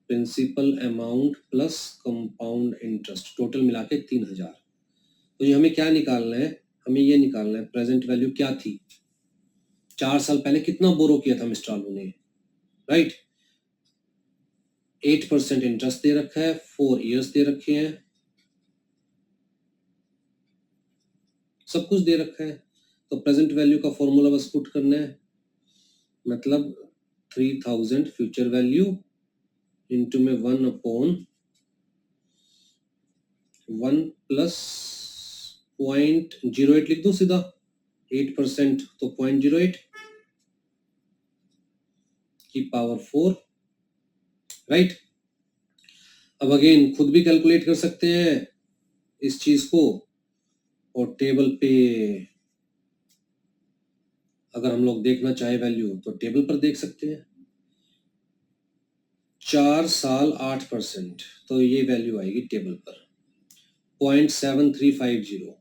principal amount plus compound interest, total मिला के 3000। तो ये हमें क्या निकालना है, हमें ये निकालना है प्रेजेंट वैल्यू क्या थी, 4 साल पहले कितना बोरो किया था मिस्टर आलू ने, राइट। 8% इंटरेस्ट दे रखा है, 4 years दे रखे हैं, सब कुछ दे रखा है। तो प्रेजेंट वैल्यू का फॉर्मूला बस पुट करना है, मतलब 3000 फ्यूचर वैल्यू इंटू में 1 अपॉन 1 प्लस 0.08 लिख दूं सीधा, 8% तो 0.08 की पावर 4, राइट। अब अगेन खुद भी कैलकुलेट कर सकते हैं इस चीज को, और टेबल पे अगर हम लोग देखना चाहे वैल्यू तो टेबल पर देख सकते हैं। 4 साल 8%, तो ये वैल्यू आएगी टेबल पर 0.7350।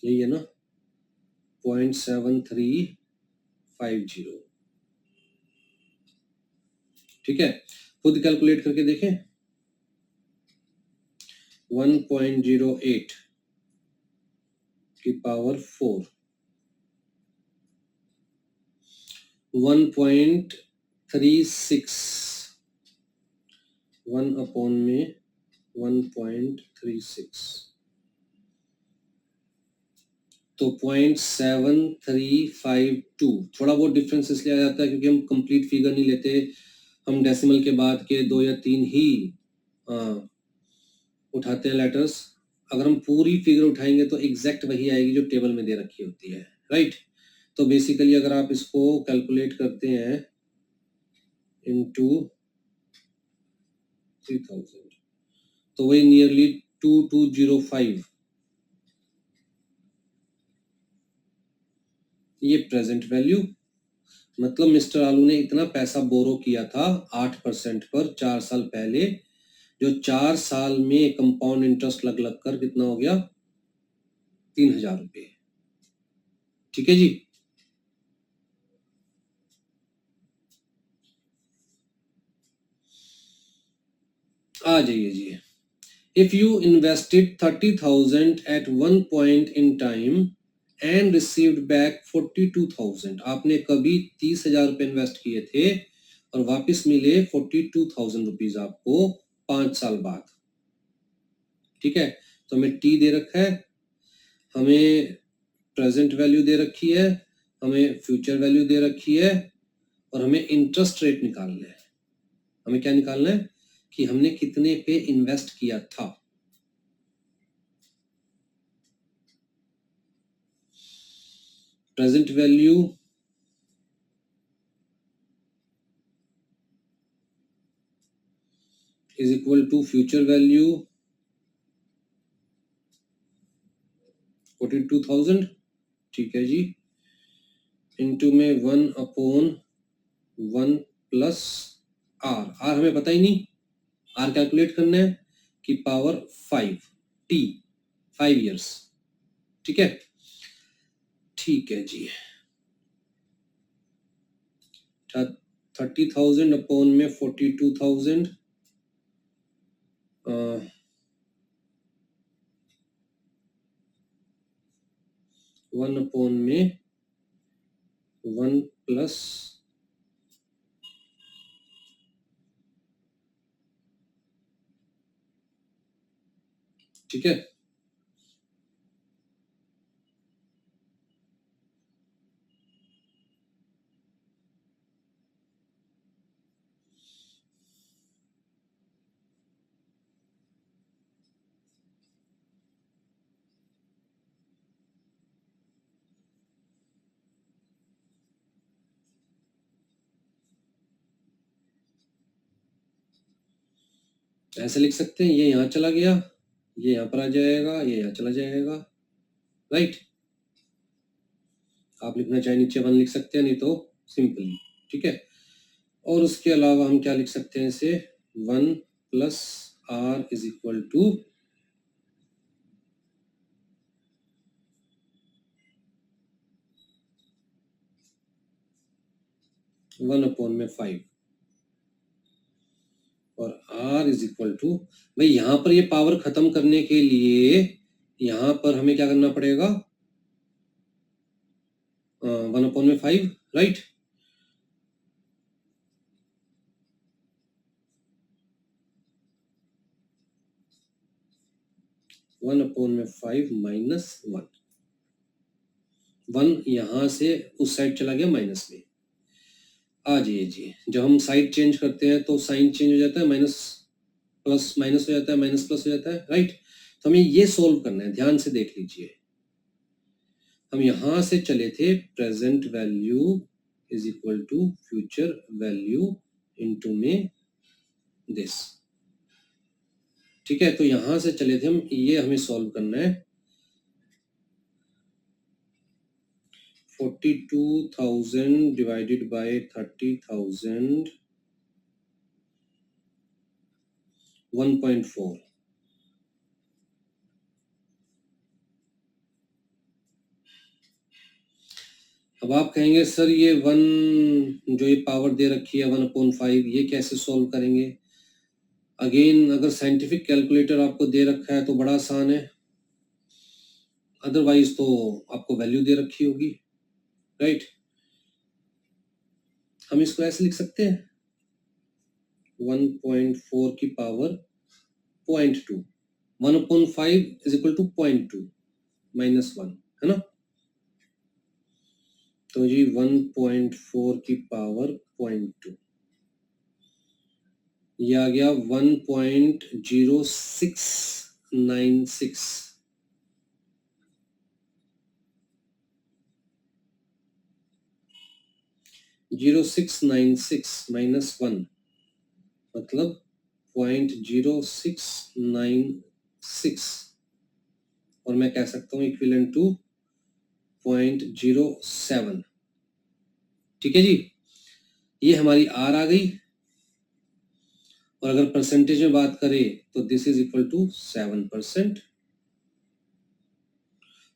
यही है ना, 0.7350। ठीक है, खुद कैलकुलेट करके देखें। 1.08 की पावर 4, 1.36 1 में 1.36, तो 0.7352। थोड़ा बहुत डिफरेंस इसलिए आ जाता है क्योंकि हम कंप्लीट फिगर नहीं लेते, हम डेसिमल के बाद के 2 या 3 ही उठाते हैं लेटर्स। अगर हम पूरी फिगर उठाएंगे तो एग्जैक्ट वही आएगी जो टेबल में दे रखी होती है, राइट। तो बेसिकली अगर आप इसको कैलकुलेट करते हैं इनटू 3000 तो वही नियरली 2205 ये प्रेजेंट वैल्यू। मतलब मिस्टर आलू ने इतना पैसा बोरो किया था 8% पर 4 साल पहले, जो 4 साल में कंपाउंड इंटरेस्ट लग लग कर कितना हो गया, 3000 रुपये। ठीक है जी। आ जाइए जी। If you invested 30,000 at one point in time and received back 42,000, आपने कभी 30,000 रुपये इन्वेस्ट किए थे और वापस मिले 42,000 रुपीज आपको 5 साल बाद। ठीक है, तो हमें टी दे रखा है, हमें प्रेजेंट वैल्यू दे रखी है, हमें फ्यूचर वैल्यू दे रखी है, और हमें इंटरेस्ट रेट निकालना है। हमें क्या निकालना है कि हमने कितने पे इन्वेस्ट किया था। Present value is equal to future value 42,000। ठीक है जी, इनटू में 1/1 प्लस आर। आर हमें पता ही नहीं, आर कैलकुलेट करना है कि पावर 5 टी 5 इयर्स। ठीक है, ठीक है जी। 30,000 अपॉन में 42,000, 1 अपॉन में 1 प्लस ठीक है, ऐसे लिख सकते हैं, ये यहाँ चला गया, ये यहाँ पर आ जाएगा, ये यहाँ चला जाएगा, राइट। आप लिखना चाहे नीचे 1 लिख सकते हैं, नहीं तो सिंपली। ठीक है, और उसके अलावा हम क्या लिख सकते हैं इसे, 1 plus R is equal to 1 upon में 5, और r इज इक्वल टू, भाई यहाँ पर ये पावर खत्म करने के लिए यहाँ पर हमें क्या करना पड़ेगा, 1 अपॉन में 5, राइट। वन अपॉन में 5 माइनस 1, 1 यहाँ से उस साइड चला गया माइनस में। आ जाइए जी, जब हम साइड चेंज करते हैं तो साइन चेंज हो जाता है, माइनस प्लस माइनस हो जाता है, माइनस प्लस हो जाता है, राइट। तो हमें ये सोल्व करना है, ध्यान से देख लीजिए। हम यहां से चले थे present value is equal to future value into में दिस। ठीक है, तो यहां से चले थे हम, ये हमें सॉल्व करना है। 42,000 डिवाइडेड बाय 30,000, 1.4। अब आप कहेंगे सर ये 1 जो ये पावर दे रखी है 1/5, ये कैसे सॉल्व करेंगे। अगेन अगर साइंटिफिक कैलकुलेटर आपको दे रखा है तो बड़ा आसान है, अदरवाइज तो आपको वैल्यू दे रखी होगी, राइट। हम इसको ऐसे लिख सकते हैं, 1.4 की पावर 0.2, 1/5 इज इक्वल टू 0.2 -1, है ना। तो जी 1.4 की पावर 0.2, ये आ गया 1.0696। 0696 -1 मतलब 0.0696, और मैं कह सकता हूं इक्विवेलेंट टू 0.07। ठीक है जी, ये हमारी आर आ गई। और अगर परसेंटेज में बात करें तो दिस इज इक्वल टू 7%।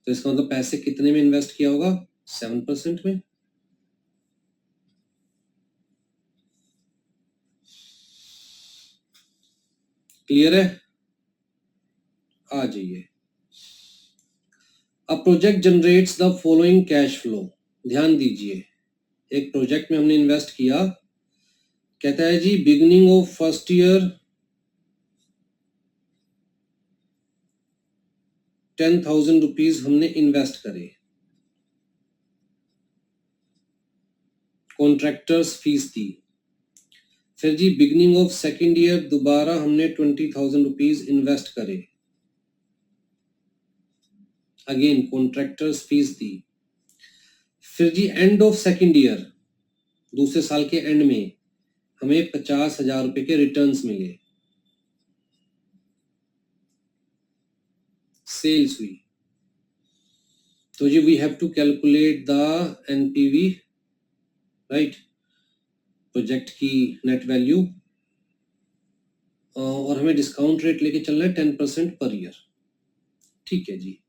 तो इसका मतलब पैसे कितने में इन्वेस्ट किया होगा? 7% में। क्लियर है? आ जाइए। A project generates the following cash flow. ध्यान दीजिए, एक प्रोजेक्ट में हमने इन्वेस्ट किया, कहता है जी beginning of first year 10,000 rupees हमने इन्वेस्ट करे, कॉन्ट्रैक्टर्स फीस दी। फिर जी बिगिनिंग ऑफ सेकेंड ईयर दोबारा हमने 20,000 रुपीज इन्वेस्ट करे, अगेन कॉन्ट्रैक्टर्स फीस दी। फिर जी एंड ऑफ सेकेंड ईयर, दूसरे साल के एंड में हमें 50,000 रुपए के रिटर्न्स मिले, सेल्स हुई। तो जी we have to calculate the NPV, right, project की नेट वैल्यू, और हमें डिस्काउंट रेट लेके चलना है 10% पर ईयर। ठीक है जी,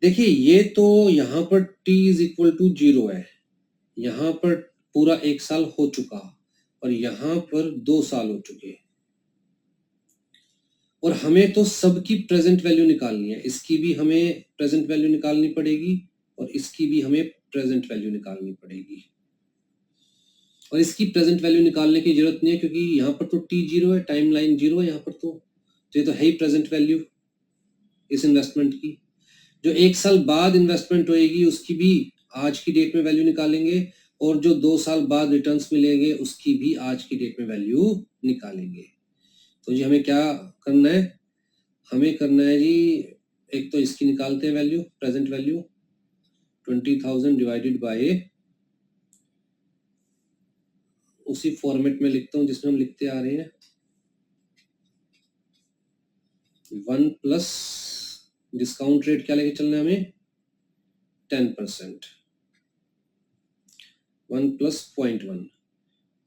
देखिए ये तो यहाँ पर t इज इक्वल टू 0 है, यहाँ पर पूरा 1 साल हो चुका और यहाँ पर 2 साल हो चुके, और हमें तो सबकी प्रेजेंट वैल्यू निकालनी है। इसकी भी हमें प्रेजेंट वैल्यू निकालनी पड़ेगी और इसकी भी हमें प्रेजेंट वैल्यू निकालनी पड़ेगी। और इसकी प्रेजेंट वैल्यू निकालने की जरूरत नहीं है क्योंकि यहाँ पर तो t 0 है, टाइम लाइन 0 है यहाँ पर, तो ये तो है ही प्रेजेंट वैल्यू इस इन्वेस्टमेंट की। जो 1 साल बाद इन्वेस्टमेंट होएगी उसकी भी आज की डेट में वैल्यू निकालेंगे, और जो 2 साल बाद रिटर्न्स मिलेंगे उसकी भी आज की डेट में वैल्यू निकालेंगे। तो जी हमें क्या करना है? हमें करना है जी, एक तो इसकी निकालते हैं value, present value 20,000 divided by, उसी फॉर्मेट में लिखता हूं जिसमें हम लिखते आ रहे हैं, 1 प्लस डिस्काउंट रेट क्या लेके चलना है हमें? 10%, 1 प्लस 0.1,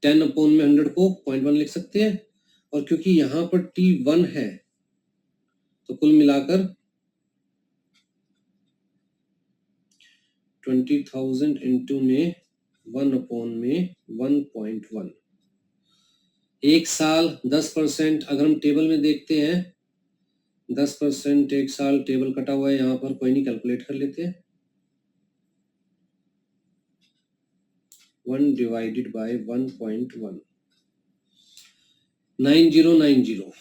10 अपॉन में 100 को 0.1 लिख सकते हैं। और क्योंकि यहाँ पर t1 है तो कुल मिलाकर 20,000 इंटू में 1 अपॉन में 1.1, 1 साल 10%। अगर हम टेबल में देखते हैं 10% 1 साल, टेबल कटा हुआ है यहाँ पर, कोई नहीं, कैलकुलेट कर लेते हैं। 1 डिवाइडेड बाय 1.1, 9090,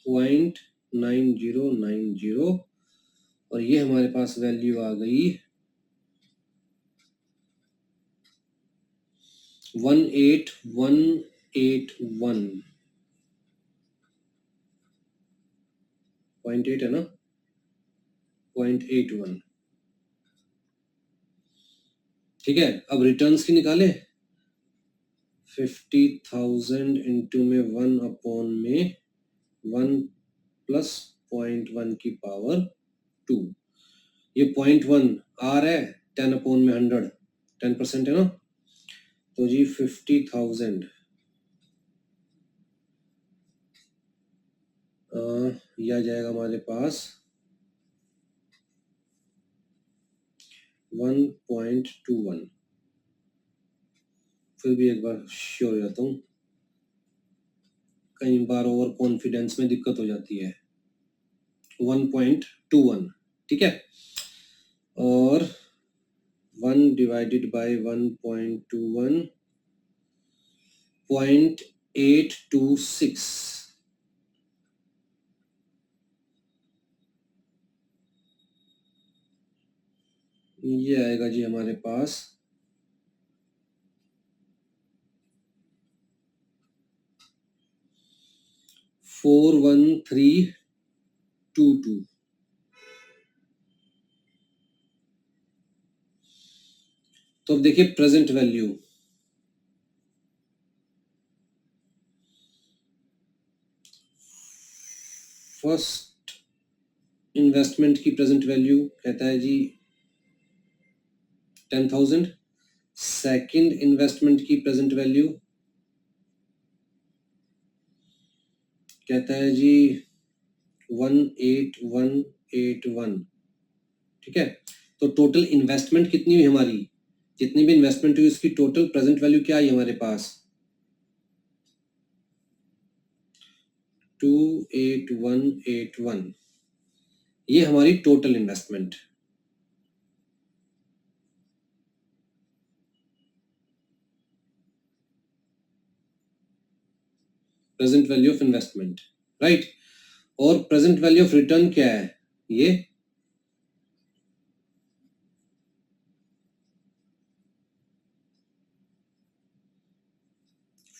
0.9090, और ये हमारे पास वैल्यू आ गई 18181, 0.8 है ना, 0.81। ठीक है, अब रिटर्न्स की निकाले, 50,000 इंटू में 1 अपॉन में 1 प्लस 0.1 की पावर 2, ये 0.1 आ रहा है, 10 अपॉन में 100, 10% है ना। तो जी 50,000 यह आ जाएगा हमारे पास 1.21। फिर भी एक बार श्योर हो जाता हूँ, कई बार ओवर कॉन्फिडेंस में दिक्कत हो जाती है। 1.21, ठीक है। और 1 divided by 1.21 0.826, ये आएगा जी हमारे पास 41322। तो अब देखिए प्रेजेंट वैल्यू, फर्स्ट इन्वेस्टमेंट की प्रेजेंट वैल्यू कहता है जी 10,000। सेकंड इन्वेस्टमेंट की प्रेजेंट वैल्यू कहता है जी 18181। ठीक है, तो टोटल इन्वेस्टमेंट कितनी हुई हमारी, जितनी भी इन्वेस्टमेंट हुई उसकी टोटल प्रेजेंट वैल्यू क्या आई हमारे पास 28181। ये हमारी total investment. Present value of investment, right. और प्रेजेंट वैल्यू ऑफ रिटर्न क्या है, ये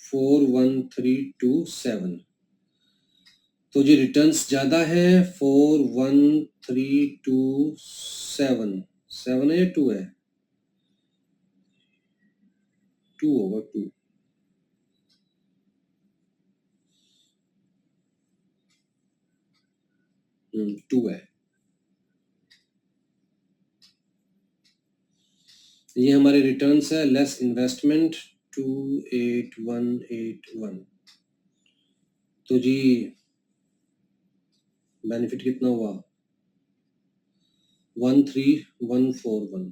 41327। तो जी रिटर्न्स ज्यादा है 41327, 7 है या 2 है, 2 होगा, 2। टू है। ये हमारे रिटर्न्स है लेस इन्वेस्टमेंट 28181। तो जी बेनिफिट कितना हुआ 13141।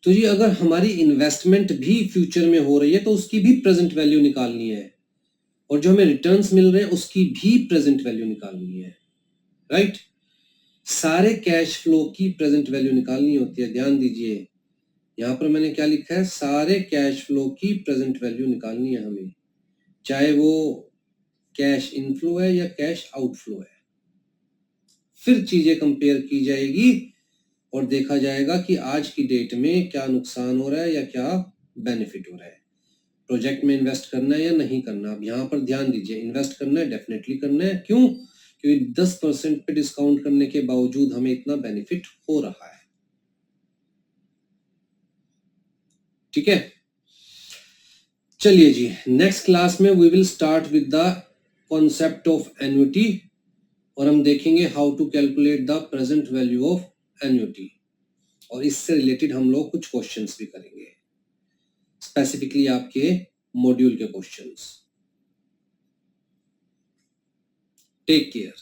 तो जी अगर हमारी इन्वेस्टमेंट भी फ्यूचर में हो रही है तो उसकी भी प्रेजेंट वैल्यू निकालनी है, और जो हमें रिटर्न्स मिल रहे हैं उसकी भी प्रेजेंट वैल्यू निकालनी है, राइट। सारे कैश फ्लो की प्रेजेंट वैल्यू निकालनी होती है। ध्यान दीजिए यहां पर मैंने क्या लिखा है, सारे कैश फ्लो की प्रेजेंट वैल्यू निकालनी है हमें, चाहे वो कैश इनफ्लो है या कैश आउटफ्लो है। फिर चीजें कंपेयर की जाएगी और देखा जाएगा कि आज की डेट में क्या नुकसान हो रहा है या क्या बेनिफिट हो रहा है, प्रोजेक्ट में इन्वेस्ट करना है या नहीं करना। अब यहाँ पर ध्यान दीजिए, इन्वेस्ट करना है, डेफिनेटली करना है। क्यों? क्योंकि 10% पे डिस्काउंट करने के बावजूद हमें इतना बेनिफिट हो रहा है। ठीक है, चलिए जी नेक्स्ट क्लास में we will start with the concept of annuity, और हम देखेंगे how to calculate the present value of annuity, और इससे रिलेटेड हम लोग कुछ क्वेश्चंस भी करेंगे, स्पेसिफिकली आपके मॉड्यूल के क्वेश्चंस। Take care.